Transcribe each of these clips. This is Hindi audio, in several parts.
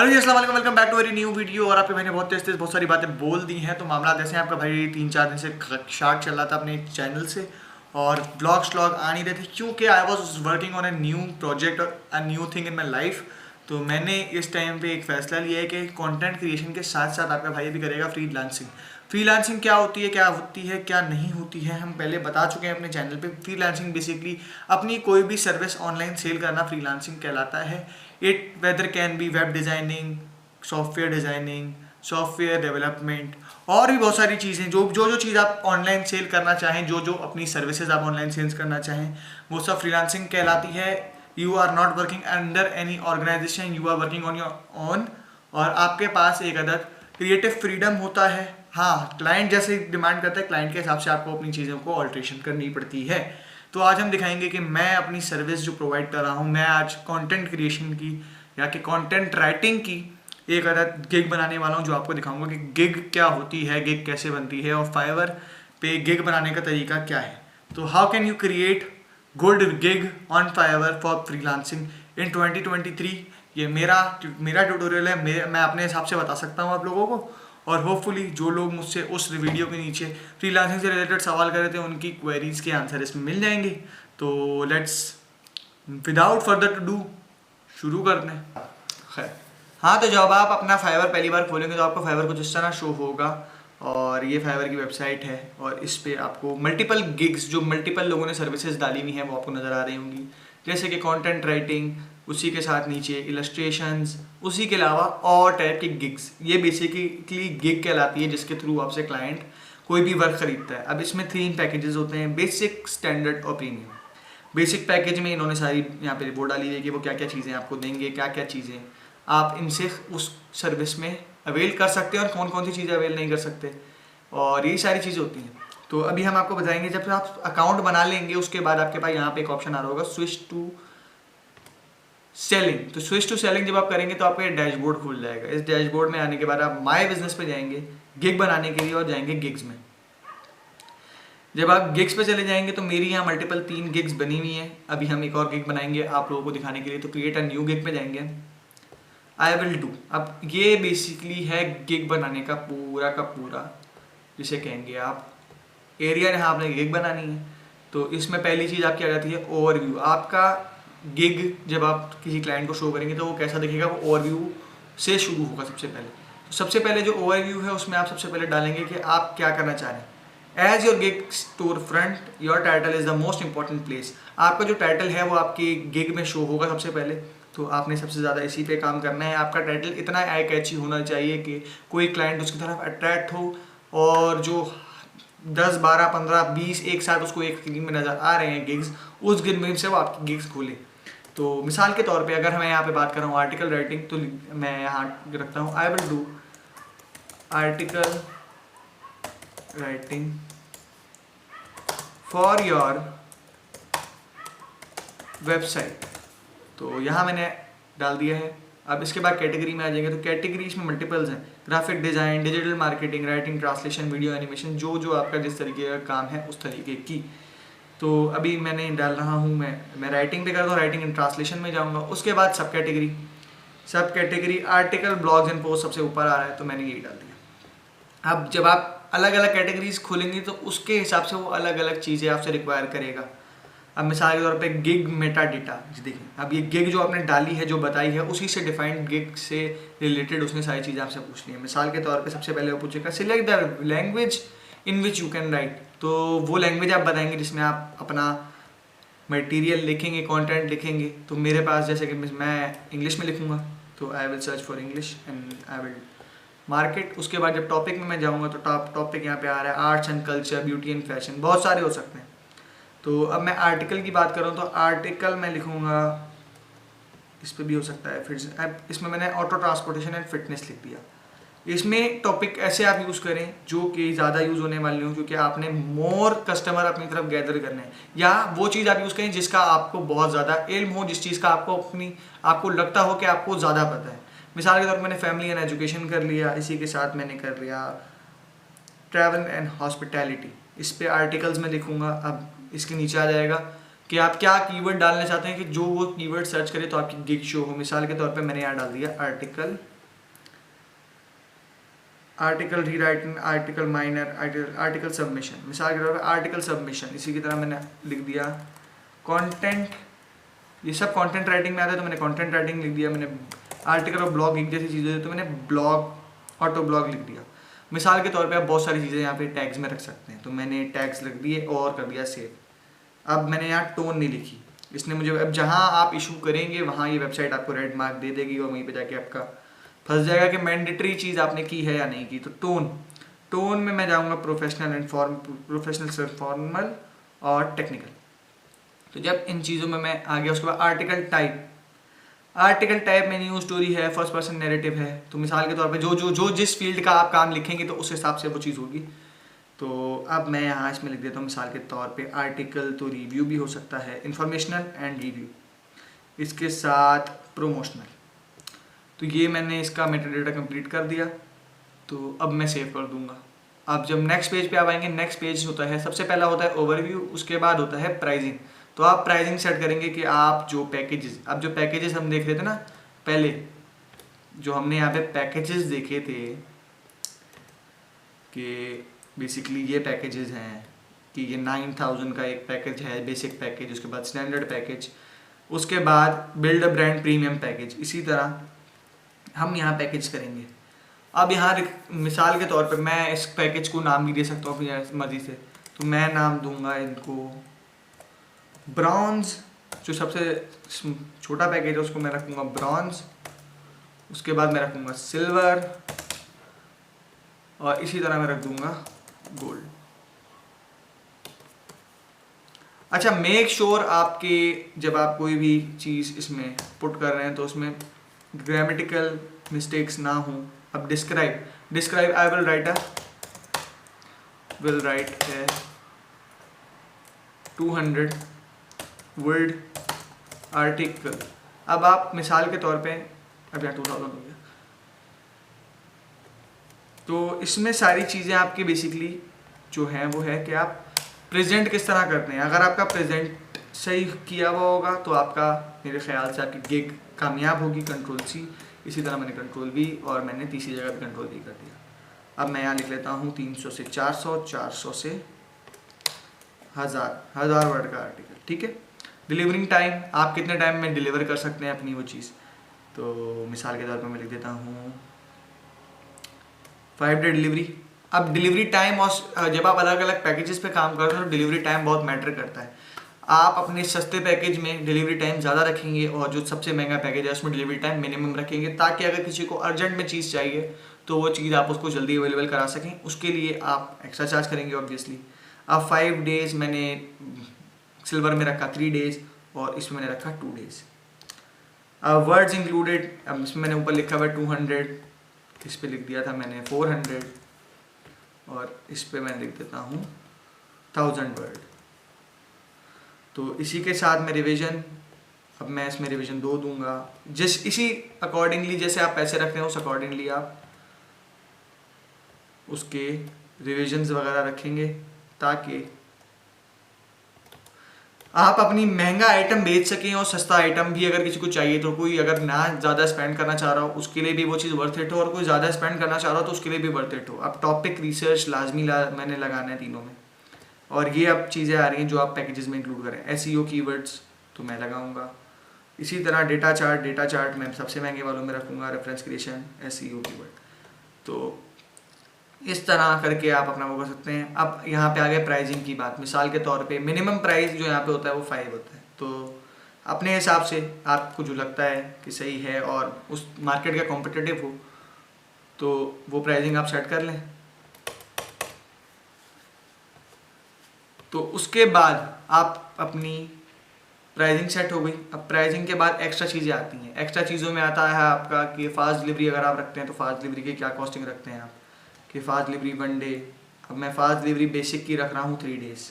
हेलो जी, अस्सलाम वालेकुम, welcome back to very new video. और आपके भाई ने बहुत तेज बहुत सारी बातें बोल दी हैं। तो मामला ऐसे हैं, आपका भाई 3-4 दिन से शार्ट चल रहा था अपने चैनल से और ब्लॉग आ नहीं रहे थे क्योंकि I was working on a new project और a new thing in my life. तो मैंने इस टाइम पे एक फ़ैसला लिया है कि कंटेंट क्रिएशन के साथ साथ आपका भाई भी करेगा फ्रीलांसिंग। फ्रीलांसिंग क्या होती है, क्या नहीं होती है, हम पहले बता चुके हैं अपने चैनल पे। फ्रीलांसिंग बेसिकली अपनी कोई भी सर्विस ऑनलाइन सेल करना फ्रीलांसिंग कहलाता है। It whether can be web designing, designing, software development और भी बहुत सारी चीज़ें। जो चीज़ आप ऑनलाइन सेल करना चाहें, जो अपनी सर्विसेज आप ऑनलाइन सेल्स करना चाहें, वो सब फ्रीलांसिंग कहलाती है। You are not working under any organization, you are working on your own और आपके पास एक अदर क्रिएटिव फ्रीडम होता है। हाँ, क्लाइंट जैसे डिमांड करता है, क्लाइंट के हिसाब से आपको अपनी चीज़ों को ऑल्ट्रेशन करनी पड़ती है। तो आज हम दिखाएंगे कि मैं अपनी सर्विस जो प्रोवाइड कर रहा हूँ, मैं आज कंटेंट क्रिएशन की या कि कंटेंट राइटिंग की एक अदर गिग बनाने वाला हूँ, जो आपको दिखाऊंगा कि गिग क्या होती है, गिग कैसे बनती है और फाइवर पे गिग बनाने का तरीका क्या है। तो how can you create good gig on Fiverr for freelancing in 2023। ये मेरा ट्यूटोरियल है, मैं अपने हिसाब से बता सकता हूँ आप लोगों को। और होपफुली जो लोग मुझसे उस वीडियो के नीचे फ्रीलांसिंग से रिलेटेड सवाल कर रहे थे, उनकी क्वेरीज के आंसर इसमें मिल जाएंगे। तो let's without further to do शुरू करते हैं। खैर, हाँ, तो जब आप अपना फाइवर पहली बार खोलेंगे तो आपको फाइवर कुछ इस तरह शो होगा और ये फाइवर की वेबसाइट है और इस पे आपको मल्टीपल गिग्स, जो मल्टीपल लोगों ने सर्विसेज डाली हुई हैं, वो आपको नज़र आ रही होंगी। जैसे कि कंटेंट राइटिंग, उसी के साथ नीचे इलस्ट्रेशंस, उसी के अलावा और टाइप की गिग्स। ये बेसिकली गिग कहलाती है जिसके थ्रू आपसे क्लाइंट कोई भी वर्क खरीदता है। अब इसमें 3 पैकेजेस होते हैं, बेसिक, स्टैंडर्ड और प्रीमियम। बेसिक पैकेज में इन्होंने सारी यहाँ पे रिपोर्ट डाली है कि वो क्या क्या चीज़ें आपको देंगे, क्या क्या चीज़ें आप इनसे उस सर्विस में अवेल कर सकते हैं और कौन कौन सी चीज़ें अवेल नहीं कर सकते, और ये सारी चीज़ें होती हैं। तो अभी हम आपको बताएंगे। जब आप अकाउंट बना लेंगे उसके बाद आपके पास यहाँ पे एक ऑप्शन आ रहा होगा, स्विच टू सेलिंग। तो स्विच टू सेलिंग जब आप करेंगे तो आपका डैशबोर्ड खुल जाएगा। इस डैशबोर्ड में आने के बाद आप माय बिजनेस पे जाएंगे गिग बनाने के लिए और जाएंगे गिग्स में। जब आप गिग्स पे चले जाएंगे तो मेरी यहाँ मल्टीपल 3 गिग्स बनी हुई हैं। अभी हम एक और गिग बनाएंगे आप लोगों को दिखाने के लिए। तो क्रिएट अ न्यू गिग पे जाएंगे, आई विल डू। अब ये बेसिकली है गिग बनाने का पूरा जिसे कहेंगे आप एरिया, जहाँ आपने गिग बनानी है। तो इसमें पहली चीज़ आपकी आ जाती है ओवरव्यू। आपका गिग जब आप किसी क्लाइंट को शो करेंगे तो वो कैसा दिखेगा, वो ओवरव्यू से शुरू होगा सबसे पहले। तो सबसे पहले जो ओवरव्यू है उसमें आप सबसे पहले डालेंगे कि आप क्या करना चाह रहे हैं। As your gig store front, your title is the most important place. आपका जो टाइटल है वो आपकी गिग में शो होगा सबसे पहले। तो आपने सबसे ज़्यादा इसी पे काम करना है। आपका टाइटल इतना आई कैची होना चाहिए कि कोई क्लाइंट उसकी तरफ अट्रैक्ट हो और जो 10, 12, 15, 20 एक साथ उसको एक गिग में नज़र आ रहे हैं गिग्स, उस गिग में से वो आपकी गिग्स खोले। तो मिसाल के तौर पे अगर मैं यहाँ पे बात कर रहा हूँ आर्टिकल राइटिंग, तो मैं यहाँ रखता हूँ I will do article writing for your website. तो यहाँ मैंने डाल दिया है। अब इसके बाद कैटेगरी में आ जाएंगे। तो कैटेगरी इसमें मल्टीपल्स हैं, graphic design, digital marketing, writing, translation, video animation, जो आपका जिस तरीके का काम है उस तरीके की। तो अभी मैंने डाल रहा हूँ, मैं राइटिंग पे करता हूँ, राइटिंग एंड ट्रांसलेशन में जाऊँगा। उसके बाद सब category article, blogs and post सबसे ऊपर आ रहा है, तो मैंने यही डाल दिया। अब जब आप अलग अलग कैटेगरीज खोलेंगे तो उसके हिसाब से वो अलग अलग चीज़ें आपसे रिक्वायर करेगा। अब मिसाल के तौर पे गिग मेटा डेटा, देखिए अब ये गिग जो आपने डाली है, जो बताई है, उसी से डिफाइंड गिग से रिलेटेड उसने सारी चीज़ें आपसे पूछ ली है। मिसाल के तौर पे सबसे पहले वो पूछेगा select the language in which you can write. तो वो लैंग्वेज आप बताएंगे जिसमें आप अपना मटेरियल लिखेंगे, कंटेंट लिखेंगे। तो मेरे पास जैसे कि मैं इंग्लिश में लिखूँगा, तो I will search for English and I will market. उसके बाद जब टॉपिक में मैं जाऊँगा तो टॉपिक यहाँ पे आ रहा है arts and culture, beauty and fashion, बहुत सारे हो सकते हैं। तो अब मैं आर्टिकल की बात करूँ तो आर्टिकल मैं लिखूँगा, इस पर भी हो सकता है। फिर अब इसमें मैंने ऑटो ट्रांसपोर्टेशन एंड फिटनेस लिख दिया। इसमें टॉपिक ऐसे आप यूज़ करें जो कि ज़्यादा यूज़ होने वाले हों, क्योंकि आपने मोर कस्टमर अपनी तरफ गैदर करने हैं। या वो चीज़ आप यूज़ करें जिसका आपको बहुत ज़्यादा इल्म हो, जिस चीज़ का आपको लगता हो कि आपको ज़्यादा पता है। मिसाल के तौर पर मैंने फैमिली एंड एजुकेशन कर लिया, इसी के साथ मैंने कर लिया ट्रैवल एंड हॉस्पिटैलिटी। इस पर आर्टिकल्स में लिखूँगा। अब इसके नीचे आ जाएगा कि आप क्या कीवर्ड डालना चाहते हैं कि जो वो कीवर्ड सर्च करे तो आपकी गिग शो हो। मिसाल के तौर पे मैंने यहाँ डाल दिया आर्टिकल आर्टिकल री writing, article minor, article submission. मिसाल के तौर पर आर्टिकल सबमिशन, इसी की तरह मैंने लिख दिया कंटेंट, ये सब कंटेंट राइटिंग में आता है तो मैंने कंटेंट राइटिंग लिख दिया। मैंने आर्टिकल और ब्लॉग एक जैसी चीज़ें तो मैंने ब्लॉग ऑटो ब्लॉग लिख दिया। मिसाल के तौर पे आप बहुत सारी चीज़ें यहाँ पे टैग्स में रख सकते हैं, तो मैंने टैग्स लिख दिए और कर दिया सेव। अब मैंने यहाँ टोन नहीं लिखी, इसने मुझे, अब जहाँ आप इशू करेंगे वहाँ ये वेबसाइट आपको रेड मार्क दे देगी और वहीं पे जाके आपका फंस जाएगा कि मैंडेटरी चीज़ आपने की है या नहीं की। तो टोन में मैं जाऊँगा प्रोफेशनल एंड प्रोफेशनल से फॉर्मल और टेक्निकल। तो जब इन चीज़ों में मैं आ गया, उसके बाद आर्टिकल टाइप में न्यूज़ स्टोरी है, फर्स्ट पर्सन नैरेटिव है। तो मिसाल के तौर पे जो जिस फील्ड का आप काम लिखेंगे तो उस हिसाब से वो चीज़ होगी। तो अब मैं यहाँ इसमें लिख देता हूँ मिसाल के तौर पे आर्टिकल, तो रिव्यू भी हो सकता है, इंफॉर्मेशनल एंड रिव्यू, इसके साथ प्रोमोशनल। तो ये मैंने इसका मेटाडेटा कंप्लीट कर दिया, तो अब मैं सेव कर दूंगा। अब जब नेक्स्ट पेज पे आप आएंगे, नेक्स्ट पेज होता है, सबसे पहला होता है ओवरव्यू, उसके बाद होता है प्राइसिंग। तो आप प्राइसिंग सेट करेंगे कि आप जो पैकेजेस हम देख रहे थे ना पहले, जो हमने यहाँ पे पैकेजेस देखे थे कि बेसिकली ये पैकेजेस हैं कि ये 9000 का एक पैकेज है बेसिक पैकेज, उसके बाद स्टैंडर्ड पैकेज, उसके बाद build a brand premium package. इसी तरह हम यहाँ पैकेज करेंगे। अब यहाँ मिसाल के तौर पे मैं इस पैकेज को नाम भी दे सकता हूँ अपनी मर्जी से, तो मैं नाम दूंगा इनको ब्रॉन्ज। जो सबसे छोटा पैकेज है उसको मैं रखूँगा ब्रॉन्ज, उसके बाद मैं रखूँगा सिल्वर और इसी तरह मैं रख दूँगा गोल्ड। अच्छा, मेक श्योर आपके जब आप कोई भी चीज़ इसमें पुट कर रहे हैं तो उसमें ग्रामेटिकल मिस्टेक्स ना हो। अब डिस्क्राइब आई विल राइट है 200 वर्ड आर्टिकल। अब आप मिसाल के तौर पे, अब यहाँ 2000 हो गया, तो इसमें सारी चीज़ें आपकी बेसिकली जो हैं वो है कि आप प्रेजेंट किस तरह करते हैं। अगर आपका प्रेजेंट सही किया हुआ होगा तो आपका, मेरे ख्याल से आपकी गिग कामयाब होगी। कंट्रोल C, इसी तरह मैंने कंट्रोल V और मैंने तीसरी जगह पे कंट्रोल V कर दिया। अब मैं यहाँ लिख लेता हूँ 300 से 400, 400 से 1000 वर्ड का आर्टिकल, ठीक है। डिलीवरिंग टाइम, आप कितने टाइम में डिलीवर कर सकते हैं अपनी वो चीज़। तो मिसाल के तौर पर मैं लिख देता हूँ 5 डे डिलीवरी। अब डिलीवरी टाइम, और जब आप अलग अलग पैकेजेस पे काम करते हैं तो डिलीवरी टाइम बहुत मैटर करता है। आप अपने सस्ते पैकेज में डिलीवरी टाइम ज़्यादा रखेंगे और जो सबसे महंगा पैकेज है उसमें डिलीवरी टाइम मिनिमम रखेंगे, ताकि अगर किसी को अर्जेंट में चीज़ चाहिए तो वो चीज़ आप उसको जल्दी अवेलेबल करा सकें। उसके लिए आप एक्स्ट्रा चार्ज करेंगे ऑब्वियसली। अब 5 डेज़ मैंने सिल्वर में रखा, 3 डेज़ और इसमें मैंने रखा 2 डेज़। अब वर्ड्स इंक्लूडेड, अब इसमें मैंने ऊपर लिखा हुआ 200, इस पर लिख दिया था मैंने 400 और इस पे मैं लिख देता हूँ 1000 वर्ड। तो इसी के साथ मैं रिवीजन, अब मैं इसमें रिवीजन 2 दूंगा। इसी अकॉर्डिंगली जैसे आप पैसे रख रहे हैं उस अकॉर्डिंगली आप उसके रिवीजन्स वगैरह रखेंगे, ताकि आप अपनी महंगा आइटम बेच सकें और सस्ता आइटम भी अगर किसी को चाहिए, तो कोई अगर ना ज़्यादा स्पेंड करना चाह रहा हो उसके लिए भी वो चीज़ वर्थ इट हो, और कोई ज़्यादा स्पेंड करना चाह रहा हो तो उसके लिए भी वर्थ इट हो। अब टॉपिक रिसर्च लाजमी मैंने लगाना है तीनों में, और ये अब चीज़ें आ रही हैं जो आप पैकेजेस में इंक्लूड करें। SEO कीवर्ड्स तो मैं लगाऊंगा। इसी तरह डेटा चार्ट मैं सबसे महंगे वालों में रखूँगा, रेफरेंस क्रिएशन, SEO कीवर्ड। तो इस तरह करके आप अपना वो कर सकते हैं। अब यहाँ पे आ गया प्राइसिंग की बात। मिसाल के तौर पे मिनिमम प्राइस जो यहाँ पे होता है वो 5 होता है। तो अपने हिसाब से आपको जो लगता है कि सही है और उस मार्केट का कॉम्पिटिटिव हो तो वो प्राइसिंग आप सेट कर लें। तो उसके बाद आप अपनी प्राइसिंग सेट हो गई। अब प्राइसिंग के बाद एक्स्ट्रा चीज़ें आती हैं। एक्स्ट्रा चीज़ों में आता है आपका कि फास्ट डिलीवरी अगर आप रखते हैं तो फास्ट डिलीवरी की क्या कॉस्टिंग रखते हैं आप, कि फास्ट डिलीवरी 1 डे। अब मैं फास्ट डिलीवरी बेसिक की रख रहा हूँ 3 डेज़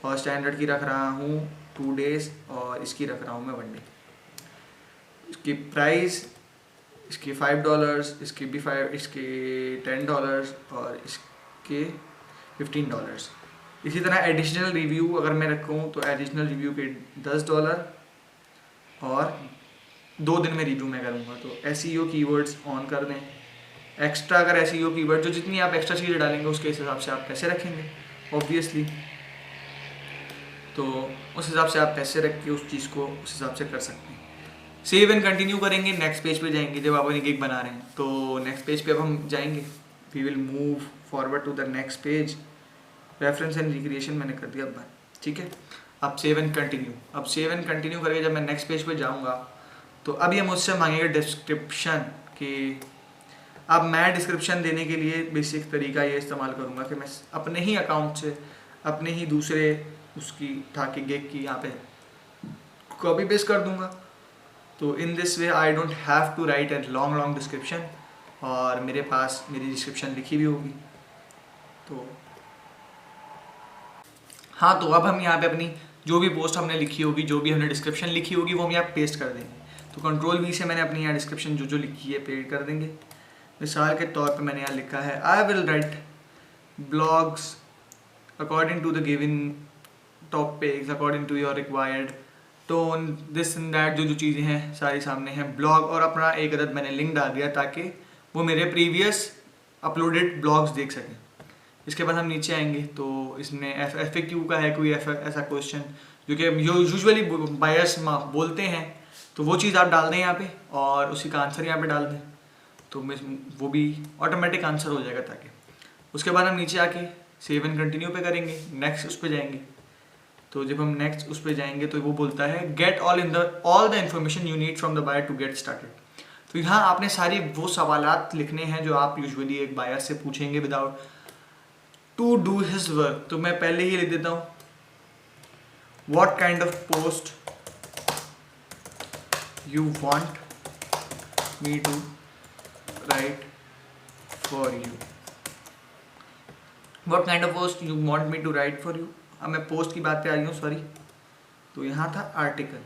और स्टैंडर्ड की रख रहा हूँ 2 डेज़ और इसकी रख रहा हूँ मैं 1 डे। इसकी प्राइस, इसके $5, इसके भी 5, इसके $10 और इसके $15। इसी तरह एडिशनल रिव्यू अगर मैं रखूँ तो एडिशनल रिव्यू के $10 और 2 दिन में रिव्यू मैं करूँगा। तो SEO कीवर्ड्स ऑन कर दें। एक्स्ट्रा अगर ऐसी हो कीवर्ड, जो जितनी आप एक्स्ट्रा चीज़ें डालेंगे उसके हिसाब से आप पैसे रखेंगे ऑब्वियसली। तो उस हिसाब से आप पैसे रख के उस चीज़ को उस हिसाब से कर सकते हैं। सेव एंड कंटिन्यू करेंगे, नेक्स्ट पेज पे जाएंगे। जब आप अपनी गिग बना रहे हैं तो नेक्स्ट पेज पे अब हम जाएंगे, we will move forward to the next page. Reference and recreation मैंने कर दिया अब, ठीक है। अब सेव एंड कंटिन्यू, अब सेव एंड कंटिन्यू करके जब मैं नेक्स्ट पेज पे जाऊँगा तो अब ये मुझसे मांगेगा डिस्क्रिप्शन कि अब मैं डिस्क्रिप्शन देने के लिए बेसिक तरीका ये इस्तेमाल करूँगा कि मैं अपने ही अकाउंट से अपने ही दूसरे उसकी था कि गिग की यहाँ पे कॉपी पेस्ट कर दूँगा। तो in this way I don't have to write a long description, और मेरे पास मेरी डिस्क्रिप्शन लिखी भी होगी। तो हाँ, तो अब हम यहाँ पे अपनी जो भी पोस्ट हमने लिखी होगी, जो भी हमने डिस्क्रिप्शन लिखी होगी, वो हम यहाँ पेस्ट कर देंगे। तो कंट्रोल वी से मैंने अपनी यहाँ डिस्क्रिप्शन जो लिखी है पेस्ट कर देंगे। मिसाल के तौर पे मैंने यहाँ लिखा है I will write blogs according to the given topics according to your required tone this and that, जो चीज़ें हैं सारी सामने हैं ब्लॉग, और अपना एक अदद मैंने लिंक डाल दिया ताकि वो मेरे प्रीवियस अपलोडेड ब्लॉग्स देख सकें। इसके बाद हम नीचे आएंगे तो इसमें FAQ का है कोई ऐसा क्वेश्चन जो कि यूजुअली बायर्स बोलते हैं, तो वो चीज़ आप डाल दें यहाँ पे और उसी का आंसर यहाँ पे डाल दें, तो वो भी ऑटोमेटिक आंसर हो जाएगा ताकि। उसके बाद हम नीचे आके सेव एंड कंटिन्यू पे करेंगे, नेक्स्ट उस पर जाएंगे। तो जब हम नेक्स्ट उस पर जाएंगे तो वो बोलता है get all the information you need from the buyer to get started. तो यहाँ आपने सारे वो सवालात लिखने हैं जो आप यूजुअली एक बायर से पूछेंगे without to do his work. तो मैं पहले ही लिख देता हूँ what kind of post you want me to write for you, what kind of post you want me to write for you. अब मैं पोस्ट की बात पे आ रही हूँ, सॉरी। तो यहाँ था article,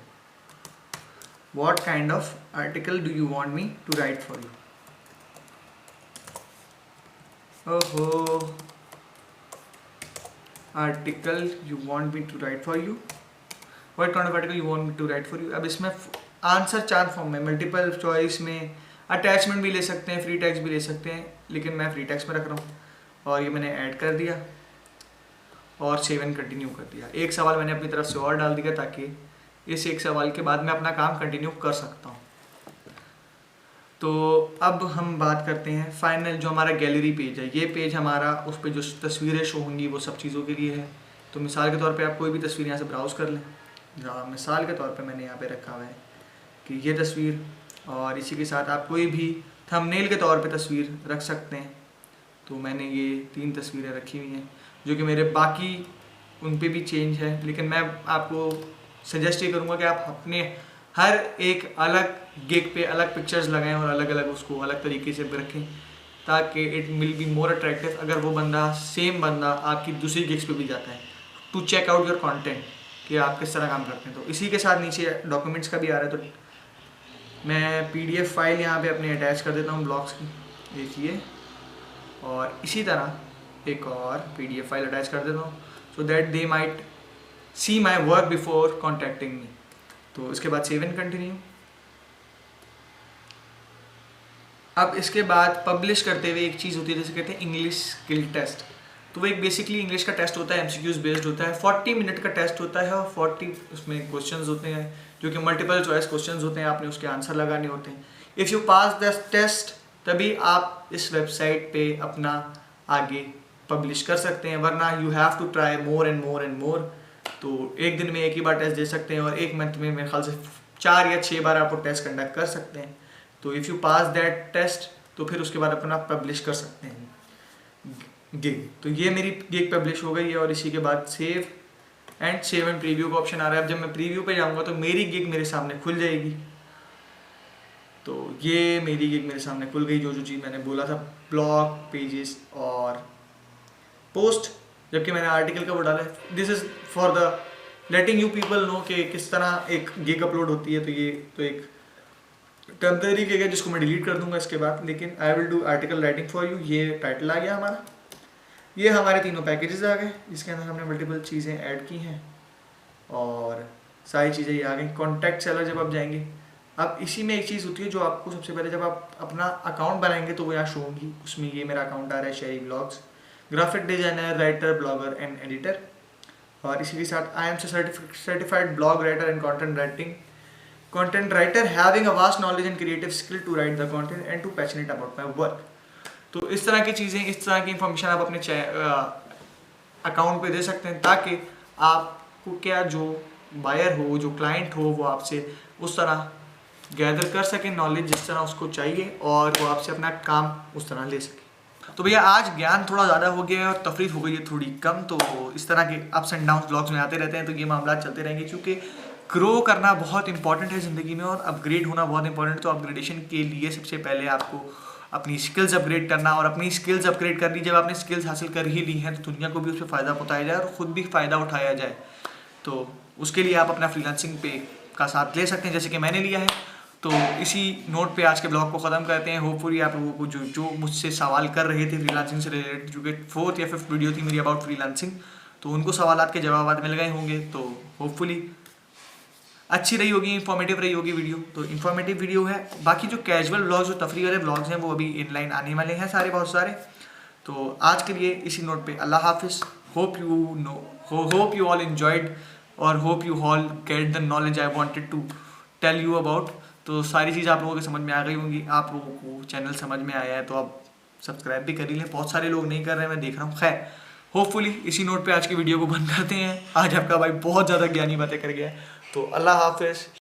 what kind of article do you want me to write for you. ओहो, article you want me to write for you, what kind of article you want me to write for you. अब इसमें आंसर 4 फॉर्म में, मल्टीपल चॉइस में, अटैचमेंट भी ले सकते हैं, फ्री टेक्स्ट भी ले सकते हैं, लेकिन मैं फ्री टेक्स्ट में रख रहा हूँ। और ये मैंने ऐड कर दिया और सेव एंड कंटिन्यू कर दिया। एक सवाल मैंने अपनी तरफ से और डाल दिया ताकि इस एक सवाल के बाद मैं अपना काम कंटिन्यू कर सकता हूँ। तो अब हम बात करते हैं फाइनल जो हमारा गैलरी पेज है। ये पेज हमारा, उस पर जो तस्वीरें शो होंगी वो सब चीज़ों के लिए है। तो मिसाल के तौर पे आप कोई भी तस्वीर यहाँ से ब्राउज़ कर लें। मिसाल के तौर पे मैंने यहाँ पे रखा हुआ है कि ये तस्वीर, और इसी के साथ आप कोई भी थंबनेल के तौर पे तस्वीर रख सकते हैं। तो मैंने ये 3 तस्वीरें रखी हुई हैं जो कि मेरे बाकी उन पे भी चेंज है, लेकिन मैं आपको सजेस्ट ये करूँगा कि आप अपने हर एक अलग गिग पे अलग पिक्चर्स लगाएं और अलग अलग उसको अलग तरीके से रखें ताकि it will be more attractive. अगर वो बंदा सेम बंदा आपकी दूसरी गिग्स पे भी जाता है to check out your content कि आप किस तरह काम करते हैं। तो इसी के साथ नीचे डॉक्यूमेंट्स का भी आ रहा है, तो मैं PDF फाइल यहाँ पे अपने अटैच कर देता हूँ ब्लॉग्स की, देखिए, और इसी तरह एक और PDF फाइल अटैच कर देता हूँ so that they might see my work before contacting me. तो इसके बाद सेव एंड कंटिन्यू। अब इसके बाद पब्लिश करते हुए एक चीज़ होती है जैसे कहते हैं इंग्लिश स्किल टेस्ट। तो वो एक बेसिकली इंग्लिश का टेस्ट होता है, MCQs बेस्ड होता है, 40 मिनट का टेस्ट होता है और 40 उसमें क्वेश्चंस होते हैं जो कि मल्टीपल चॉइस क्वेश्चंस होते हैं, आपने उसके आंसर लगाने होते हैं। If you pass the test तभी आप इस वेबसाइट पे अपना आगे पब्लिश कर सकते हैं, वरना you have to try more and more and more. तो एक दिन में एक ही बार टेस्ट दे सकते हैं और एक मंथ में मेरे ख्याल से 4 या 6 बार आपको टेस्ट कंडक्ट कर सकते हैं। तो if you pass that test तो फिर उसके बाद अपना पब्लिश कर सकते हैं गिग। तो ये मेरी गिग पब्लिश हो गई है और इसी के बाद सेव एंड प्रीव्यू का ऑप्शन आ रहा है। अब जब मैं प्रीव्यू पे जाऊंगा तो मेरी गिग मेरे सामने खुल जाएगी। तो ये मेरी गिग मेरे सामने खुल गई, जो चीज़ मैंने बोला था ब्लॉग पेजेस और पोस्ट, जबकि मैंने आर्टिकल का वो डाला है। This is for the letting you people know कि किस तरह एक गिग अपलोड होती है। तो ये तो एक टेम्परेरी गिग है जिसको मैं डिलीट कर दूंगा इसके बाद, लेकिन I will do article writing for you. ये टाइटल आ गया हमारा, ये हमारे तीनों पैकेजेस आ गए जिसके अंदर हमने मल्टीपल चीज़ें ऐड की हैं और सारी चीज़ें ये आ गई। कॉन्टैक्ट सेलर जब आप जाएंगे अब इसी में एक चीज़ होती है जो आपको सबसे पहले जब आप अपना अकाउंट बनाएंगे तो वो यहाँ शो होंगी। उसमें ये मेरा अकाउंट आ रहा है Sherry blogs, graphic designer, writer, blogger and editor. और इसी के साथ I am certified blog writer and content writer having a vast knowledge and creative skill to write the content and too passionate about my work. तो इस तरह की चीज़ें, इस तरह की इन्फॉर्मेशन आप अपने अकाउंट पे दे सकते हैं ताकि आपको क्या जो बायर हो, जो क्लाइंट हो, वो आपसे उस तरह गैदर कर सके नॉलेज जिस तरह उसको चाहिए और वो आपसे अपना काम उस तरह ले सके। तो भैया आज ज्ञान थोड़ा ज़्यादा हो गया है और तफरीह हो गई है थोड़ी कम, तो इस तरह के अप्स एंड डाउन्स ब्लॉग्स में आते रहते हैं, तो ये मामला चलते रहेंगे क्योंकि ग्रो करना बहुत इंपॉर्टेंट है ज़िंदगी में और अपग्रेड होना बहुत इंपॉर्टेंट है। तो अपग्रेडेशन के लिए सबसे पहले आपको अपनी स्किल्स अपग्रेड करना, और अपनी स्किल्स अपग्रेड करनी, जब आपने स्किल्स हासिल कर ही ली हैं तो दुनिया को भी उससे फ़ायदा पहुँचाया जाए और ख़ुद भी फ़ायदा उठाया जाए। तो उसके लिए आप अपना फ्रीलांसिंग पे का साथ ले सकते हैं जैसे कि मैंने लिया है। तो इसी नोट पे आज के ब्लॉग को ख़त्म करते हैं। होपफुली आप लोगों को जो मुझसे सवाल कर रहे थे फ्रीलांसिंग से रिलेटेड, जो कि 4th या 5th वीडियो थी मेरी अबाउट फ्रीलांसिंग, तो उनको सवालात के जवाब मिल गए होंगे। तो होपफुली अच्छी रही होगी, इन्फॉर्मेटिव रही होगी वीडियो। तो इन्फॉर्मेटिव वीडियो है। बाकी जो कैजुअल ब्लॉग्स, जो तफरीह वाले ब्लॉग्स हैं, वो अभी इनलाइन आने वाले हैं सारे, बहुत सारे। तो आज के लिए इसी नोट पे अल्लाह हाफिज़। होप यू ऑल एंजॉयड और hope you all get the knowledge I wanted to tell you about. तो सारी चीज़ आप लोगों के समझ में आ गई होंगी। आप लोगों को चैनल समझ में आया है तो आप सब्सक्राइब भी कर ही लें। बहुत सारे लोग नहीं कर रहे हैं, मैं देख रहा हूँ। खैर, होपफुली इसी नोट पे आज की वीडियो को बंद करते हैं। आज आपका भाई बहुत ज़्यादा ज्ञानी बातें कर गया है। तो अल्लाह हाफिज़।